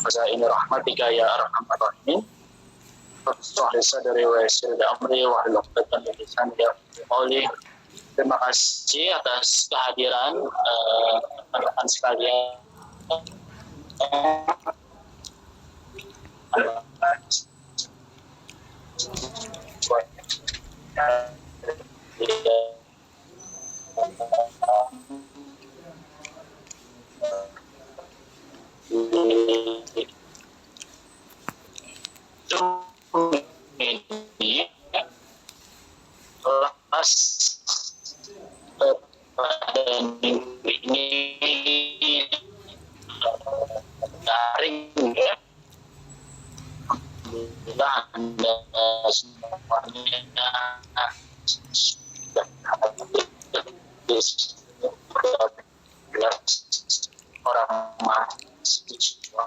Fazaini rahmatika ya arhamar rahimin. Rabbi sadri wa yassir li amri wa hlul 'uqdatam min lisani yafqahu qawli. Terima kasih atas kehadiran rekan-rekan sekalian. Ini kelas pada minggu ini daring ya. Alhamdulillah Anda semuanya sudah orang mahasiswa.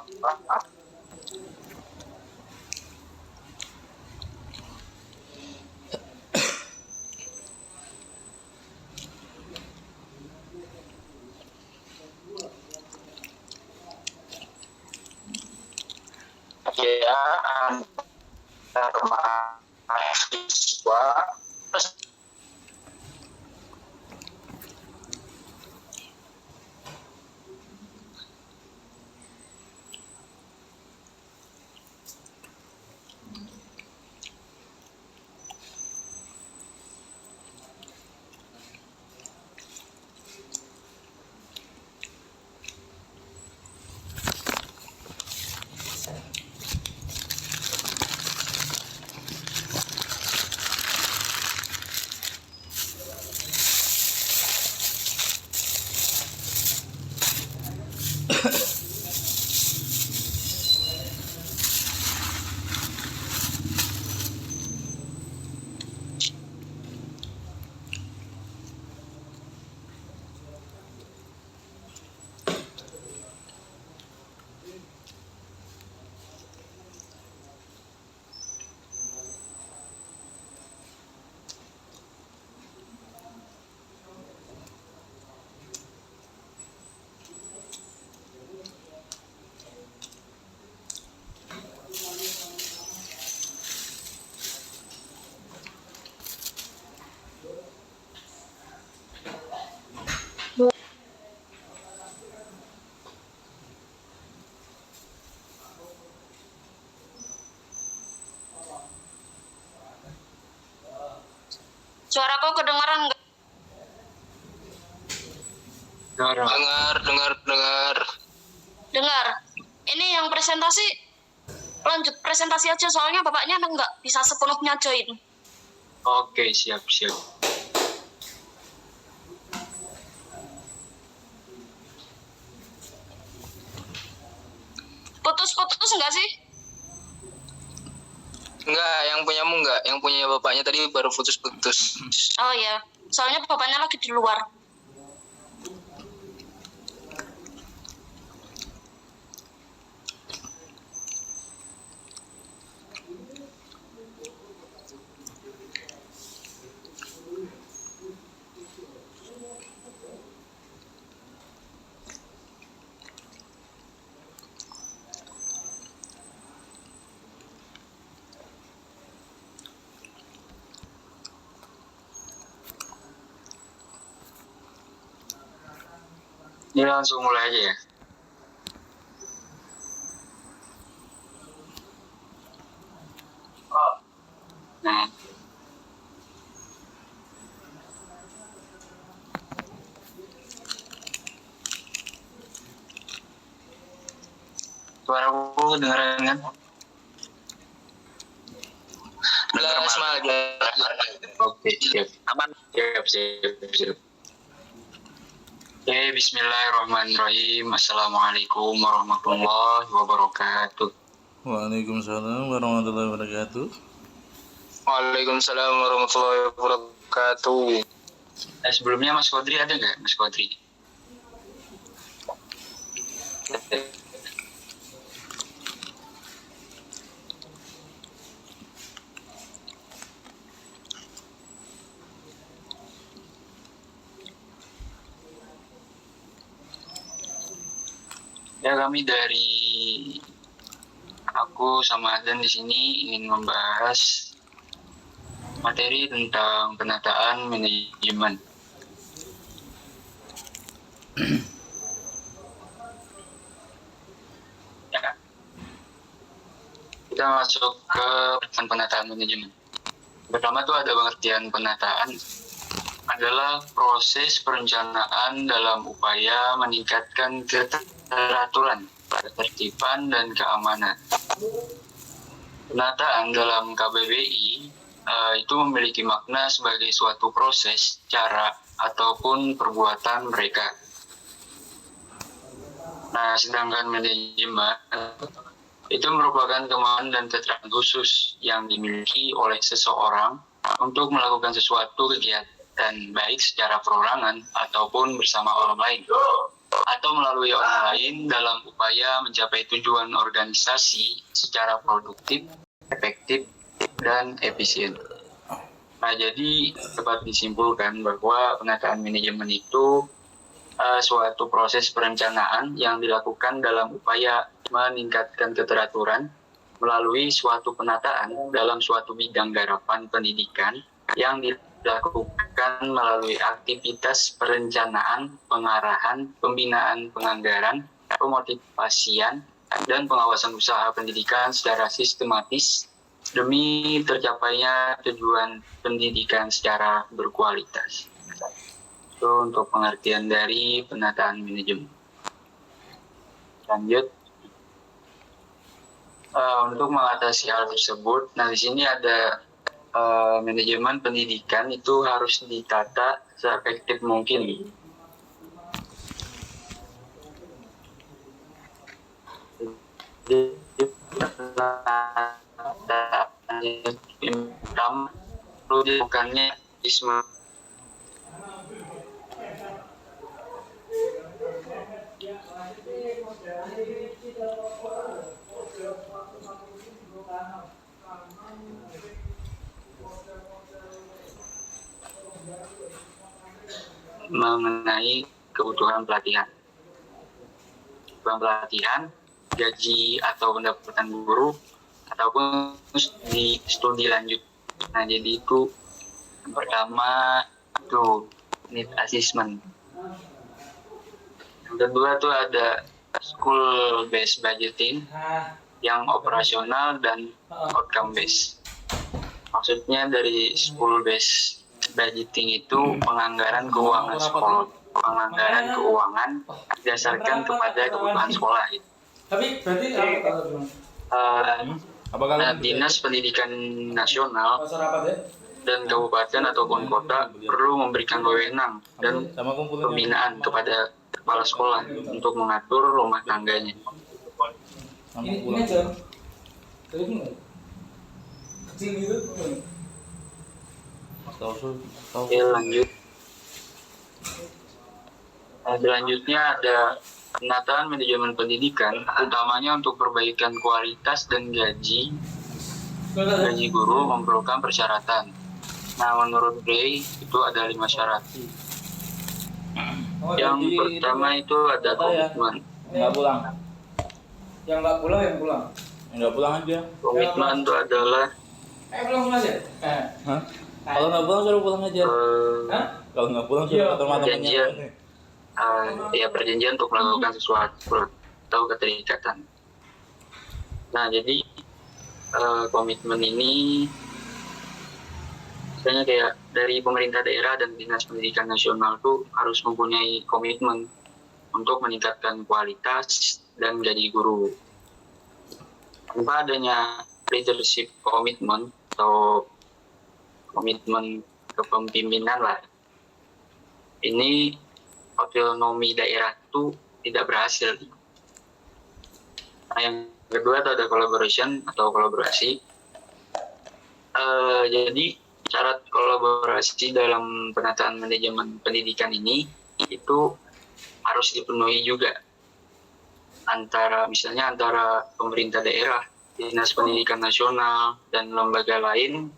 Ya, antar mahasiswa Suaraku kedengaran nggak? dengar. Dengar. Ini yang presentasi, lanjut presentasi aja soalnya bapaknya nggak bisa sepenuhnya join. Oke, siap. Putus-putus nggak sih? Enggak, yang punyamu enggak. Yang punya bapaknya tadi baru putus-putus. Oh ya, soalnya bapaknya lagi di luar. Ini langsung mulai aja ya. Nah. Suaraku dengeran kan? Jelas mal. Oke, siap. Aman. Siap. Oke, bismillahirrahmanirrahim. Assalamualaikum warahmatullahi wabarakatuh. Waalaikumsalam warahmatullahi wabarakatuh. Waalaikumsalam warahmatullahi wabarakatuh. Sebelumnya Mas Kodri ada nggak, Mas Kodri? Ya, kami dari aku sama Adan di sini ingin membahas materi tentang penataan manajemen. Ya, kita masuk ke penataan manajemen. Pertama tuh ada pengertian penataan adalah proses perencanaan dalam upaya meningkatkan keteraturan, ketertiban, dan keamanan. Penataan dalam KBBI itu memiliki makna sebagai suatu proses, cara, ataupun perbuatan mereka. Nah, sedangkan manajemen itu merupakan kemampuan dan keterampilan khusus yang dimiliki oleh seseorang untuk melakukan sesuatu kegiatan baik secara perorangan ataupun bersama orang lain atau melalui orang lain dalam upaya mencapai tujuan organisasi secara produktif, efektif, dan efisien. Nah, jadi dapat disimpulkan bahwa penataan manajemen itu suatu proses perencanaan yang dilakukan dalam upaya meningkatkan keteraturan melalui suatu penataan dalam suatu bidang garapan pendidikan yang dilakukan melalui aktivitas perencanaan, pengarahan, pembinaan penganggaran, pemotivasian, dan pengawasan usaha pendidikan secara sistematis demi tercapainya tujuan pendidikan secara berkualitas. Itu untuk pengertian dari penataan manajemen. Lanjut. Untuk mengatasi hal tersebut, nah di sini ada manajemen pendidikan itu harus ditata seefektif mungkin. Perlu dilakukannya mengenai kebutuhan pelatihan. Pelatihan, gaji atau pendapatan guru, ataupun di studi lanjut. Nah, jadi itu yang pertama itu need assessment. Yang kedua tuh ada school based budgeting yang operasional dan outcome based. Maksudnya dari school based budgeting itu penganggaran keuangan sekolah, penganggaran keuangan berdasarkan kepada kebutuhan sekolah. Gitu. Tapi berarti Dinas Pendidikan Nasional dan kabupaten ataupun kota perlu memberikan wewenang dan pembinaan kepada kepala sekolah untuk mengatur rumah tangganya. ini aja. Kecil gitu. Oke, lanjut. Selanjutnya ada penataan manajemen pendidikan, utamanya untuk perbaikan kualitas dan gaji guru memerlukan persyaratan. Nah, menurut Gray itu ada 5 syarat. Yang pertama itu ada komitmen. Nggak pulang. Yang nggak pulang yang pulang. Yang nggak pulang aja. Komitmen itu adalah Pulang aja. Hah? Kalau nggak pulang suruh pulang aja. Kalau nggak pulang suruh ketemu teman-temannya. Ya perjanjian untuk melakukan sesuatu atau keterikatan. Nah, jadi komitmen ini misalnya kayak dari pemerintah daerah dan dinas pendidikan nasional tuh harus mempunyai komitmen untuk meningkatkan kualitas dan gaji guru. Tanpa adanya leadership komitmen atau komitmen kepemimpinan lah, ini otonomi daerah itu tidak berhasil. Nah, yang kedua itu ada collaboration atau kolaborasi. Jadi syarat kolaborasi dalam penataan manajemen pendidikan ini itu harus dipenuhi juga misalnya antara pemerintah daerah, dinas pendidikan nasional, dan lembaga lain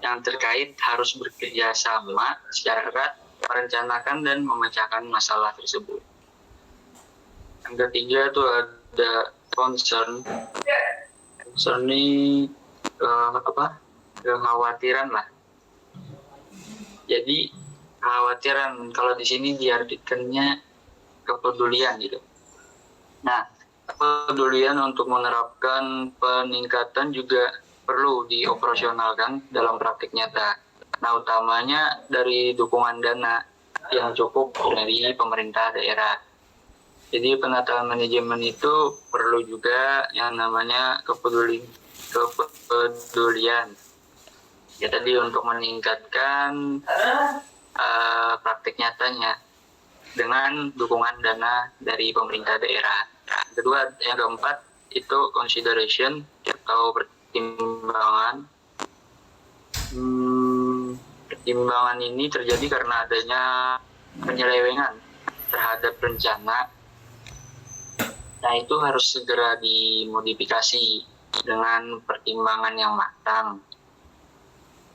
yang terkait harus bekerja sama secara erat merencanakan dan memecahkan masalah tersebut. Yang ketiga itu ada concern. Sony kekhawatiran lah. Jadi kekhawatiran kalau di sini diartikannya kepedulian gitu. Nah, kepedulian untuk menerapkan peningkatan juga perlu dioperasionalkan dalam praktik nyata. Nah, utamanya dari dukungan dana yang cukup dari pemerintah daerah. Jadi penataan manajemen itu perlu juga yang namanya kepedulian. Ya tadi untuk meningkatkan praktik nyatanya dengan dukungan dana dari pemerintah daerah. Kedua, yang keempat itu consideration atau pertimbangan. Pertimbangan ini terjadi karena adanya penyelewengan terhadap rencana. Nah, itu harus segera dimodifikasi dengan pertimbangan yang matang.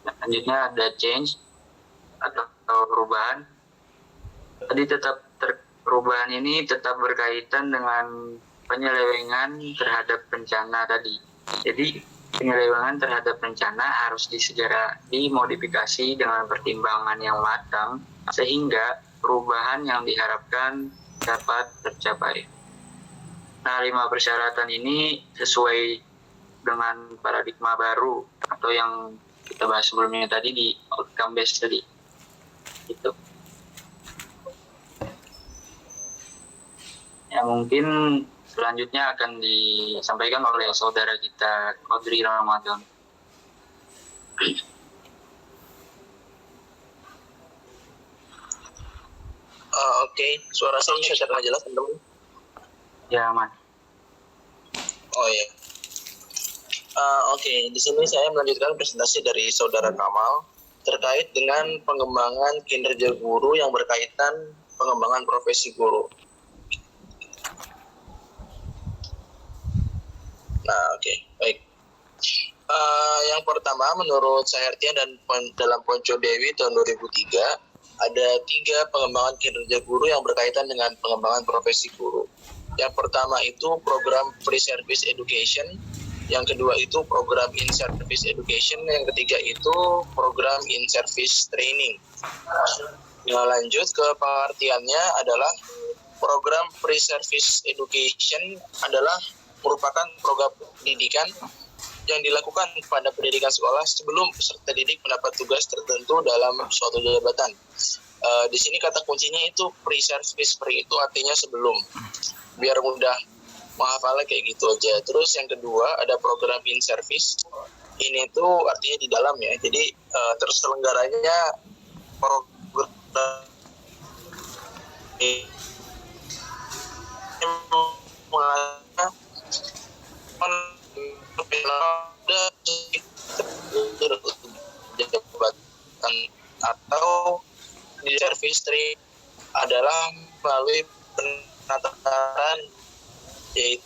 Selanjutnya ada change atau perubahan. Tadi perubahan ini tetap berkaitan dengan penyelewengan terhadap rencana tadi. Jadi penyelewengan terhadap rencana harus segera dimodifikasi dengan pertimbangan yang matang sehingga perubahan yang diharapkan dapat tercapai. Nah, 5 persyaratan ini sesuai dengan paradigma baru atau yang kita bahas sebelumnya tadi di outcome based tadi. Gitu. Ya, mungkin selanjutnya akan disampaikan oleh saudara kita Audrey Ramadan. Oke. Suara saya bisa terdengar jelas, teman-teman? Ya, aman. Oh iya. Oke, di sini saya melanjutkan presentasi dari saudara Kamal terkait dengan pengembangan kinerja guru yang berkaitan pengembangan profesi guru. Nah, oke, baik. Yang pertama, menurut Sahertian dan dalam Ponco Dewi tahun 2003, ada 3 pengembangan kinerja guru yang berkaitan dengan pengembangan profesi guru. Yang pertama itu program pre-service education, yang kedua itu program in-service education, yang ketiga itu program in-service training. Nah, lanjut ke pengertiannya adalah program pre-service education adalah merupakan program pendidikan yang dilakukan pada pendidikan sekolah sebelum peserta didik mendapat tugas tertentu dalam suatu jabatan. Di sini kata kuncinya itu pre-service, pre itu artinya sebelum, biar mudah menghafalnya kayak gitu aja. Terus yang kedua ada program in-service, ini tuh artinya di dalam ya, jadi terselenggaranya program jabatan atau di service tree adalah melalui penataran yaitu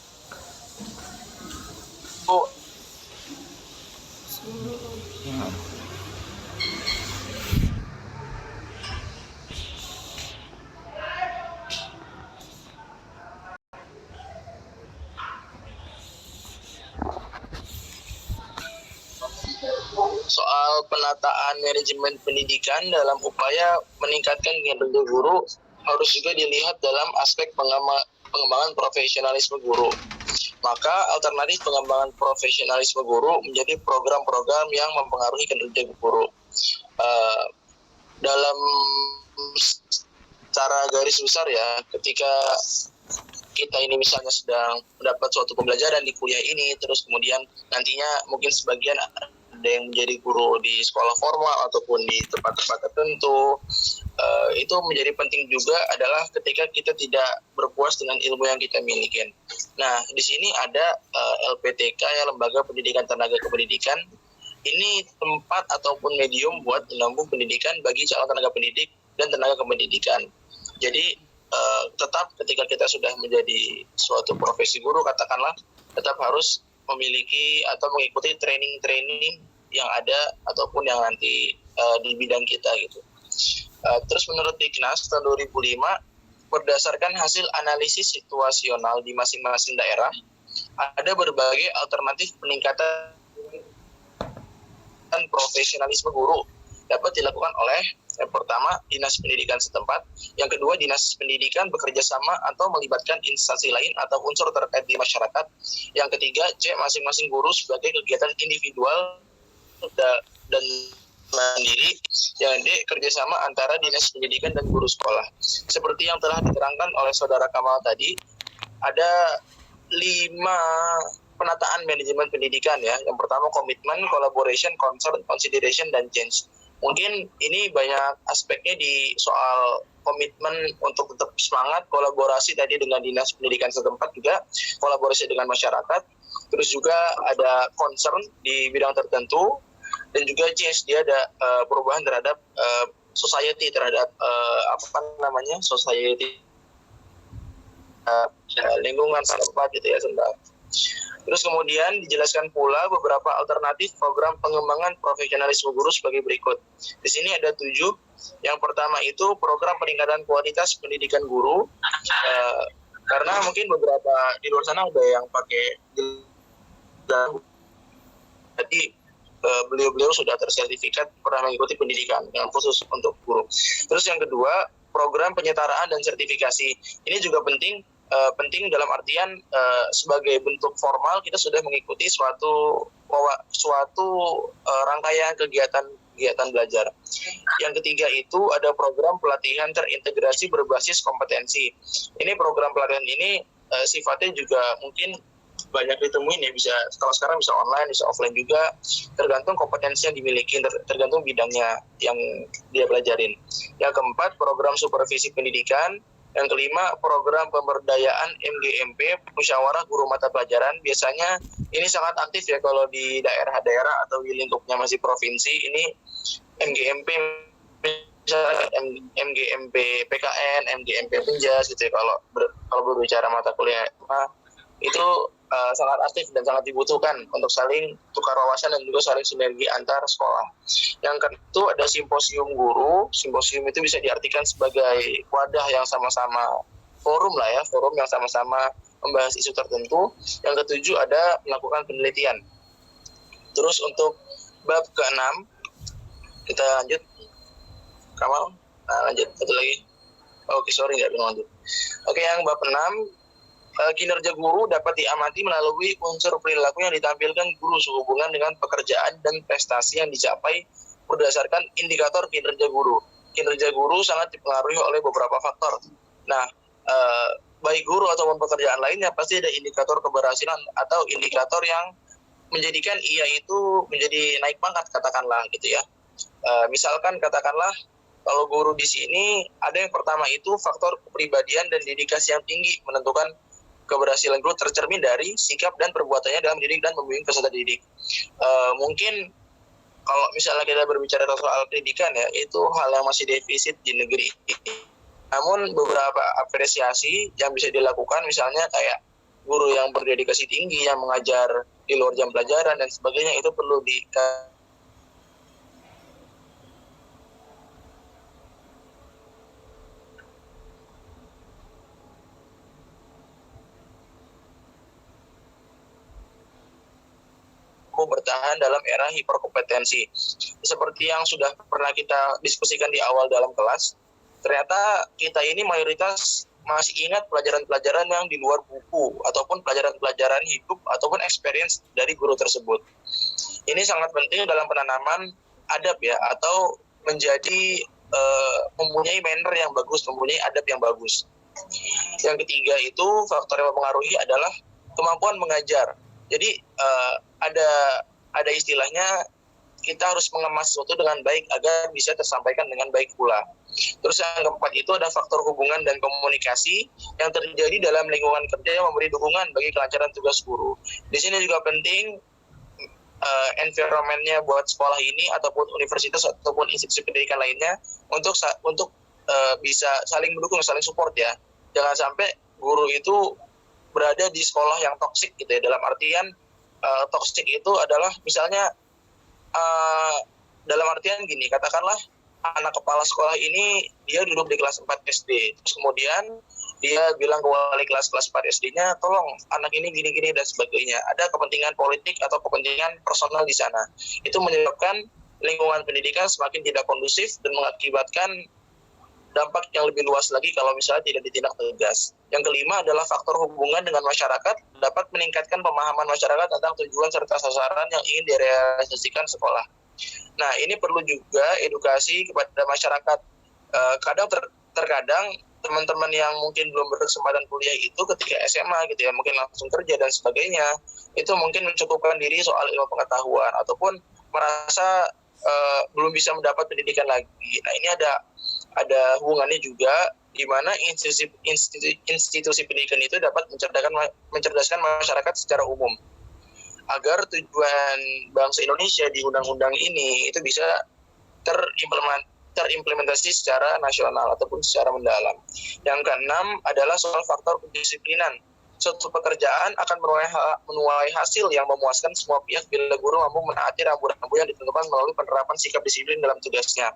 soal penataan manajemen pendidikan dalam upaya meningkatkan kinerja guru harus juga dilihat dalam aspek pengembangan profesionalisme guru. Maka alternatif pengembangan profesionalisme guru menjadi program-program yang mempengaruhi kinerja guru. Dalam secara garis besar ya, ketika kita ini misalnya sedang mendapat suatu pembelajaran di kuliah ini, terus kemudian nantinya mungkin sebagian ada yang menjadi guru di sekolah formal ataupun di tempat-tempat tertentu, itu menjadi penting juga adalah ketika kita tidak berpuas dengan ilmu yang kita miliki. Nah, di sini ada LPTK ya, Lembaga Pendidikan Tenaga Kependidikan. Ini tempat ataupun medium buat menyambung pendidikan bagi calon tenaga pendidik dan tenaga kependidikan. Jadi tetap ketika kita sudah menjadi suatu profesi guru, katakanlah tetap harus memiliki atau mengikuti training-training yang ada ataupun yang nanti di bidang kita gitu. Terus menurut Diknas tahun 2005, berdasarkan hasil analisis situasional di masing-masing daerah, ada berbagai alternatif peningkatan profesionalisme guru dapat dilakukan oleh yang pertama dinas pendidikan setempat, yang kedua dinas pendidikan bekerja sama atau melibatkan instansi lain atau unsur terkait di masyarakat, yang ketiga C masing-masing guru sebagai kegiatan individual dan mandiri, yang D kerjasama antara dinas pendidikan dan guru sekolah. Seperti yang telah diterangkan oleh saudara Kamal tadi, ada 5 penataan manajemen pendidikan ya. Yang pertama komitmen, collaboration, concern, consideration, dan change. Mungkin ini banyak aspeknya di soal komitmen untuk tetap semangat, kolaborasi tadi dengan dinas pendidikan setempat juga, kolaborasi dengan masyarakat, terus juga ada concern di bidang tertentu, dan juga change, dia ada perubahan terhadap society, terhadap society, lingkungan setempat gitu ya sebentar. Terus kemudian dijelaskan pula beberapa alternatif program pengembangan profesionalisme guru sebagai berikut. Di sini ada 7. Yang pertama itu program peningkatan kualitas pendidikan guru. Karena mungkin beberapa di luar sana ada yang pakai jadi beliau-beliau sudah tersertifikat pernah mengikuti pendidikan yang khusus untuk guru. Terus yang kedua, program penyetaraan dan sertifikasi. Ini juga penting dalam artian sebagai bentuk formal kita sudah mengikuti suatu rangkaian kegiatan belajar. Yang ketiga itu ada program pelatihan terintegrasi berbasis kompetensi. Ini program pelatihan ini sifatnya juga mungkin banyak ditemuin ya, bisa kalau sekarang bisa online, bisa offline juga, tergantung kompetensi yang dimiliki, tergantung bidangnya yang dia pelajarin. Yang keempat, program supervisi pendidikan. Yang kelima, program pemberdayaan MGMP, musyawarah guru mata pelajaran. Biasanya ini sangat aktif ya kalau di daerah-daerah atau di lingkupnya masih provinsi. Ini MGMP, misalnya MGMP PKN, MGMP Penjas gitu ya, kalau berbicara mata kuliah itu sangat aktif dan sangat dibutuhkan untuk saling tukar wawasan dan juga saling sinergi antar sekolah. Yang kedua ada simposium guru. Simposium itu bisa diartikan sebagai wadah yang sama-sama forum yang sama-sama membahas isu tertentu. Yang ketujuh ada melakukan penelitian. Terus untuk bab ke-6 kita lanjut. Kamal, lanjut satu lagi. Oke, sorry nggak lanjut. Oke, yang bab 6. Kinerja guru dapat diamati melalui unsur perilaku yang ditampilkan guru sehubungan dengan pekerjaan dan prestasi yang dicapai berdasarkan indikator kinerja guru. Kinerja guru sangat dipengaruhi oleh beberapa faktor. Nah, baik guru ataupun pekerjaan lainnya pasti ada indikator keberhasilan atau indikator yang menjadikan ia itu menjadi naik pangkat katakanlah gitu ya. Misalkan katakanlah kalau guru di sini ada yang pertama itu faktor kepribadian dan dedikasi yang tinggi menentukan keberhasilan guru tercermin dari sikap dan perbuatannya dalam mendidik dan membimbing peserta didik. Mungkin kalau misalnya kita berbicara soal pendidikan ya, itu hal yang masih defisit di negeri ini. Namun beberapa apresiasi yang bisa dilakukan misalnya kayak guru yang berdedikasi tinggi, yang mengajar di luar jam pelajaran dan sebagainya, itu perlu bertahan dalam era hiperkompetensi. Seperti yang sudah pernah kita diskusikan di awal dalam kelas, ternyata kita ini mayoritas masih ingat pelajaran-pelajaran yang di luar buku ataupun pelajaran-pelajaran hidup ataupun experience dari guru tersebut. Ini sangat penting dalam penanaman adab ya, atau menjadi mempunyai manner yang bagus, mempunyai adab yang bagus. Yang ketiga itu faktor yang mempengaruhi adalah kemampuan mengajar. Jadi ada istilahnya kita harus mengemas sesuatu dengan baik agar bisa tersampaikan dengan baik pula. Terus yang keempat itu ada faktor hubungan dan komunikasi yang terjadi dalam lingkungan kerja yang memberi dukungan bagi kelancaran tugas guru. Di sini juga penting environment-nya buat sekolah ini ataupun universitas ataupun institusi pendidikan lainnya untuk bisa saling mendukung, saling support ya. Jangan sampai guru itu berada di sekolah yang toksik gitu ya. Dalam artian toksik itu adalah misalnya dalam artian gini, katakanlah anak kepala sekolah ini dia duduk di kelas 4 SD, terus kemudian dia bilang ke wali kelas 4 SD-nya, tolong anak ini gini-gini dan sebagainya. Ada kepentingan politik atau kepentingan personal di sana. Itu menyebabkan lingkungan pendidikan semakin tidak kondusif dan mengakibatkan dampak yang lebih luas lagi kalau misalnya tidak ditindak tegas. Yang kelima adalah faktor hubungan dengan masyarakat dapat meningkatkan pemahaman masyarakat tentang tujuan serta sasaran yang ingin direalisasikan sekolah. Nah, ini perlu juga edukasi kepada masyarakat. Terkadang teman-teman yang mungkin belum berkesempatan kuliah itu ketika SMA gitu ya, mungkin langsung kerja dan sebagainya, itu mungkin mencukupkan diri soal ilmu pengetahuan ataupun merasa belum bisa mendapat pendidikan lagi. Nah, ini ada hubungannya juga di mana institusi pendidikan itu dapat mencerdaskan masyarakat secara umum agar tujuan bangsa Indonesia di undang-undang ini itu bisa terimplementasi secara nasional ataupun secara mendalam. Yang keenam adalah soal faktor kedisiplinan. Suatu pekerjaan akan menuai hasil yang memuaskan semua pihak bila guru mampu menaati rambu-rambu yang ditentukan melalui penerapan sikap disiplin dalam tugasnya.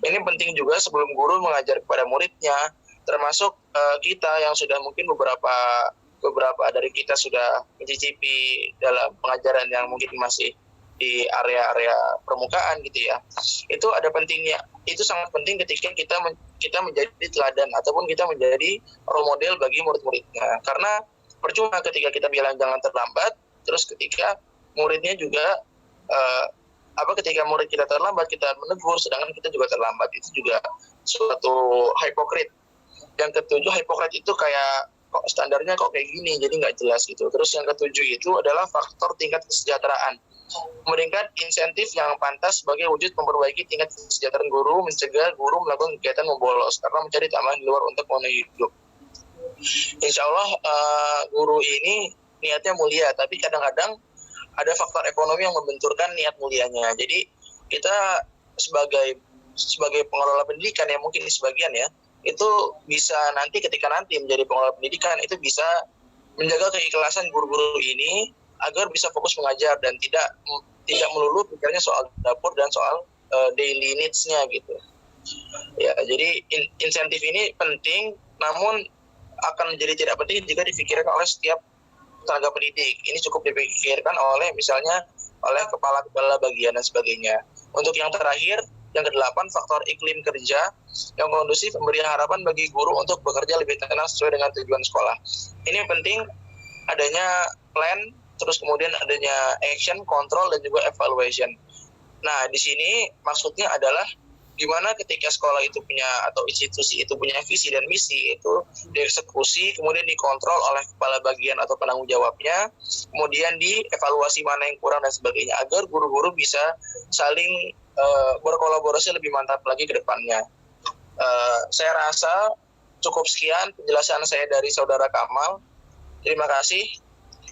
Ini penting juga sebelum guru mengajar kepada muridnya, termasuk kita yang sudah mungkin beberapa dari kita sudah mencicipi dalam pengajaran yang mungkin masih di area-area permukaan gitu ya. Itu ada pentingnya. Itu sangat penting ketika kita menjadi teladan ataupun kita menjadi role model bagi murid-muridnya. Karena percuma ketika kita bilang jangan terlambat, terus ketika muridnya juga ketika murid kita terlambat kita menegur, sedangkan kita juga terlambat, itu juga suatu hipokrit. Yang ketujuh, hipokrit itu kayak kok standarnya kok kayak gini, jadi nggak jelas gitu. Terus yang ketujuh itu adalah faktor tingkat kesejahteraan. Memberikan insentif yang pantas sebagai wujud memperbaiki tingkat kesejahteraan guru, mencegah guru melakukan kegiatan membolos karena mencari tambahan di luar untuk memenuhi hidup. Insya Allah guru ini niatnya mulia, tapi kadang-kadang ada faktor ekonomi yang membenturkan niat mulianya. Jadi kita sebagai pengelola pendidikan ya, mungkin sebagian ya, itu bisa ketika nanti menjadi pengelola pendidikan itu bisa menjaga keikhlasan guru-guru ini agar bisa fokus mengajar dan tidak melulu pikirnya soal dapur dan soal daily needs-nya gitu. Ya, jadi insentif ini penting, namun akan menjadi tidak penting jika dipikirkan oleh setiap tenaga pendidik. Ini cukup dipikirkan oleh misalnya oleh kepala bagian dan sebagainya. Untuk yang terakhir, yang ke-8, faktor iklim kerja yang kondusif memberi harapan bagi guru untuk bekerja lebih tenang sesuai dengan tujuan sekolah. Ini penting adanya plan, terus kemudian adanya action, control, dan juga evaluation. Nah, di sini maksudnya adalah gimana ketika sekolah itu punya atau institusi itu punya visi dan misi, itu dieksekusi, kemudian dikontrol oleh kepala bagian atau penanggung jawabnya, kemudian dievaluasi mana yang kurang dan sebagainya, agar guru-guru bisa saling berkolaborasi lebih mantap lagi ke depannya. Saya rasa cukup sekian penjelasan saya dari saudara Kamal. Terima kasih.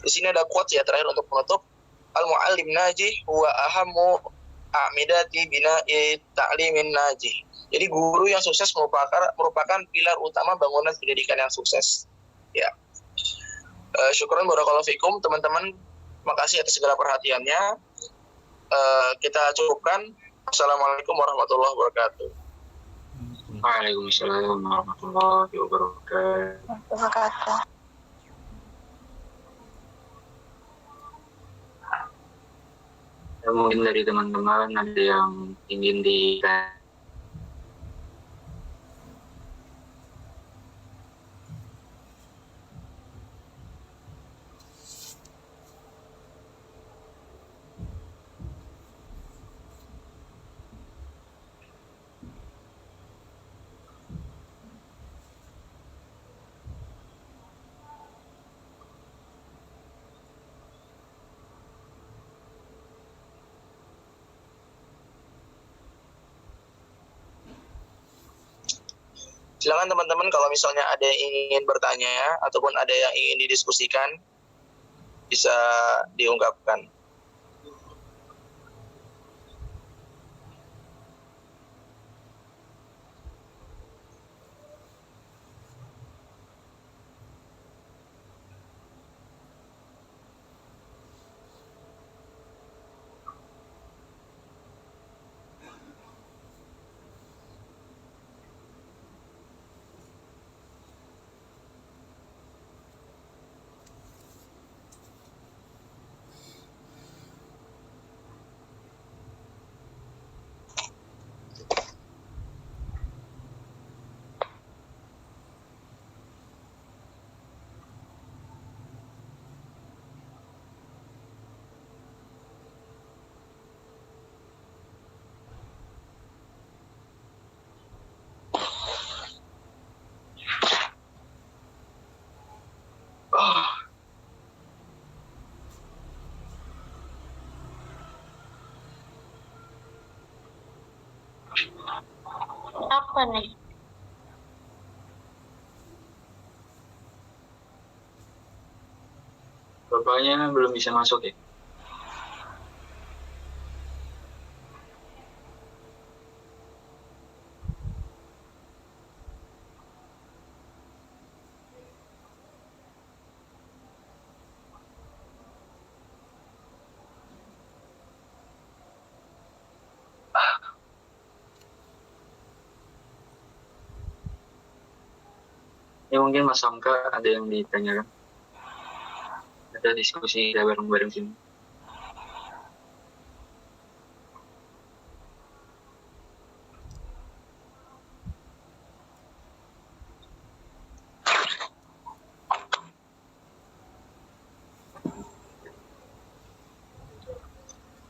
Di sini ada quotes ya terakhir untuk penutup. Al-mu'allim najih huwa ahammu a'midati bina'i ta'limin najih. Jadi guru yang sukses merupakan pilar utama bangunan pendidikan yang sukses. Ya. Syukran barakallahu fikum teman-teman. Makasih atas segala perhatiannya. Kita cukupkan. Assalamualaikum warahmatullahi wabarakatuh. Waalaikumsalam warahmatullahi wabarakatuh. Terima kasih. Mungkin dari teman-teman ada yang ingin di Silakan teman-teman kalau misalnya ada yang ingin bertanya ataupun ada yang ingin didiskusikan bisa diungkapkan. Apa nih? Bapaknya belum bisa masuk ya? Ya mungkin Mas Hamka ada yang ditanyakan. Ada diskusi bareng-bareng sini.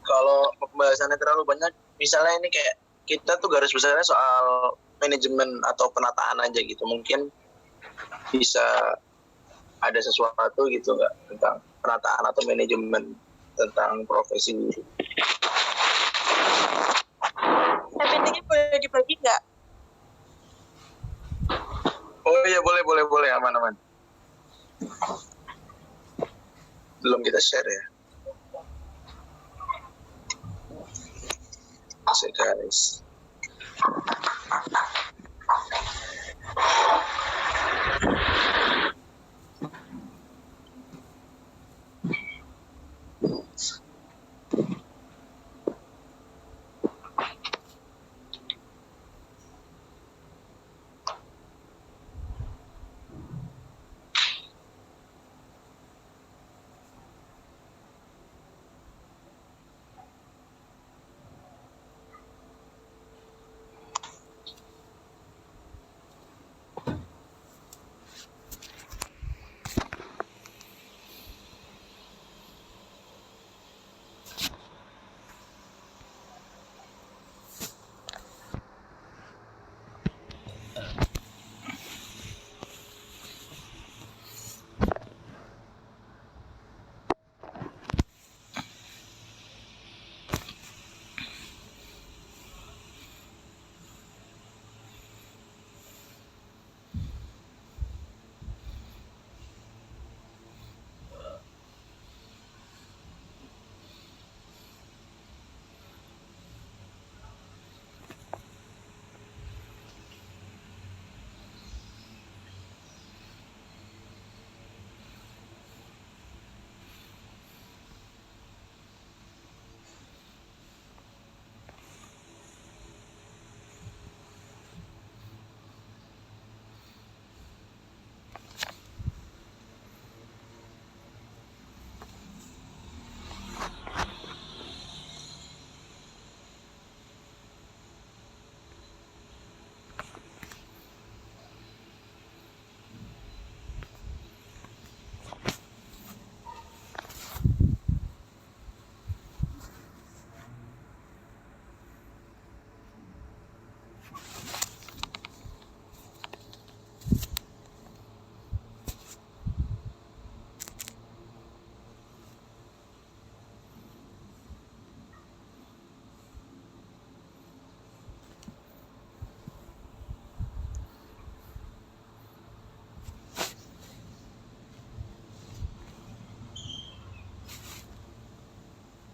Kalau pembahasannya terlalu banyak, misalnya ini kayak kita tuh garis besarnya soal manajemen atau penataan aja gitu, mungkin bisa ada sesuatu gitu nggak tentang penataan atau manajemen tentang profesi guru. PPT-nya boleh dibagi nggak? Oh iya, boleh, aman. Belum kita share ya. Guys.